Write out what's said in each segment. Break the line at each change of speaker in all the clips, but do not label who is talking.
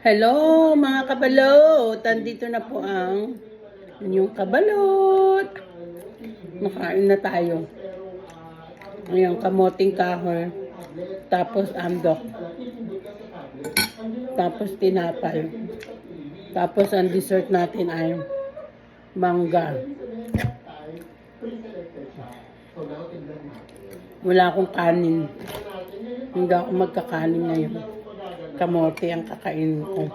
Hello mga kabalot! Andito na po ang inyong kabalot. Makain na tayo. Ayan, kamoting kahoy. Tapos amdok. Tapos tinapay. Tapos ang dessert natin ay mangga. Wala akong kanin. Hindi ako magkakanin ngayon. Kamote ang kakainin ko.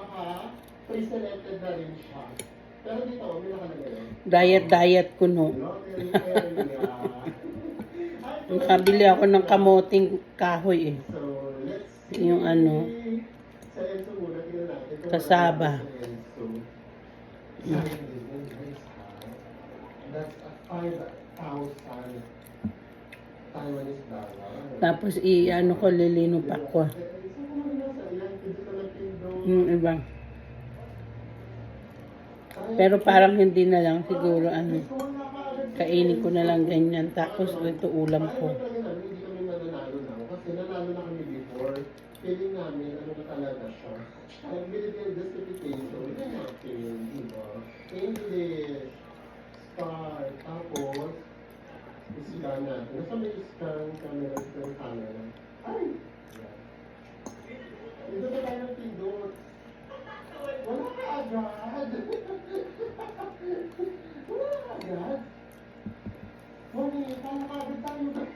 Diet kuno. Nakabili ako ng kamoting kahoy eh. Yung ano, kasaba. Tapos i-ano ko, lilino pa ko. Yung iba. Pero parang hindi na lang siguro ano. Kainin ko na lang ganyan. Tapos ito ulam ko. Kasi nanalo na kami before. Feeling namin ano na talaga siya. Ang military justification. Ito natin. Diba? English. Star. Tapos iskan natin. Nasa may iskan camera. Iskan camera. Ay! Ito na tayo ng pindot. Wala ka agad. Wala ka agad. Mami, tama ka agad tayo guys.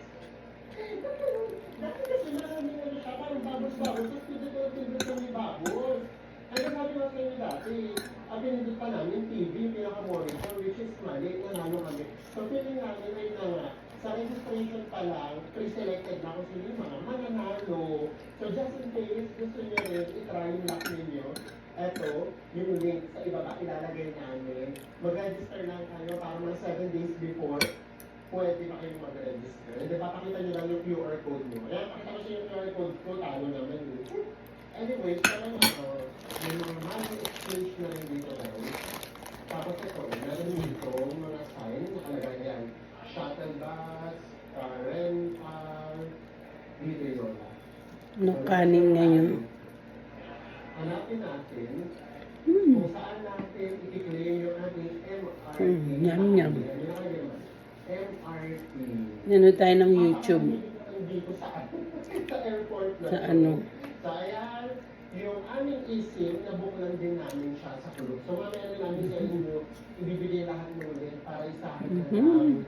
Dati kasi namin ano siya, parang babos-babos. Tapos pindot kami babos. Ano sabi ko sa inyo dati? Pinindot pa namin TV, pinaka-monitor, which is mali, nanalo kami. So feeling namin ay na nga, sa registration pa lang, pre-selected na kung sino yung mga mananalo. So just in case gusto nyo rin itry yung luck ninyo, eto, yung link sa ibaba ilalagay namin. Mag-register lang kayo para mga 7 days before, pwede na kayong mag-register. And then papakita nyo lang yung QR code nyo. Ayan, pakita ko siya yung QR code ko, talo naman yun. Anyway, parang may mga money exchange na rin dito guys. Tapos ito, meron dito mga sign, nakalagay yan. Shuttle bus, car rental, dito yun. Kanin ngayon.
Hanapin natin kung saan natin i-claim yung ating MRT.
Yum.
MRT.
Ano tayo ng YouTube?
Dito sa airport na.
Sa ano?
So ayan, yung aming eSIM, nabuklan din namin siya sa kulog. So mamaya na namin sa inyo, ibibigay lahat mo ulit para isahin na lang.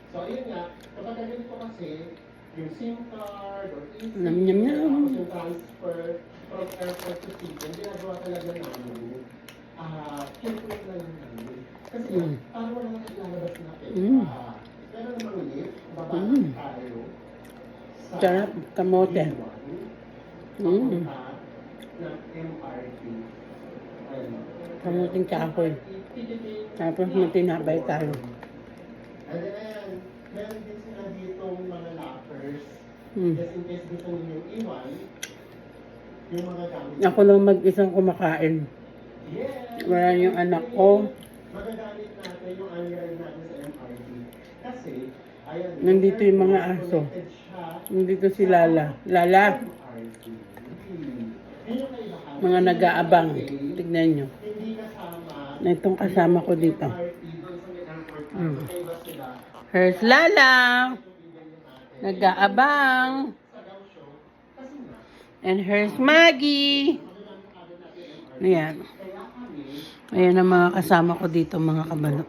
So ayun nga, kapag ganito kasi, yung SIM card or eSIM, tapos yung transfer from airport to city, ginagawa talaga namin. Calculate na lang namin. Kasi parang wala nang ilalabas na pera. Pero naman ulit, babaan tayo sa
Sarap, kamote.
ng MRT.
Kamuting kahoy. Tapos matinabay tayo.
And then, meron din sila ditong mga lockers. Just in case gusto ninyo iwan, yung mga gamit.
Ako lang mag-isang kumakain.
Yes!
Wala yung anak ko.
Magagamit natin yung unwired natin sa MRT. Kasi, ayan.
Nandito yung mga aso. Nandito si Lala. Lala! Mga nag-aabang. Tignan nyo. Na itong kasama ko dito. Here's Lala! Nag-aabang. And here's Maggie. Ayan. Ayan ang mga kasama ko dito, mga kabalot.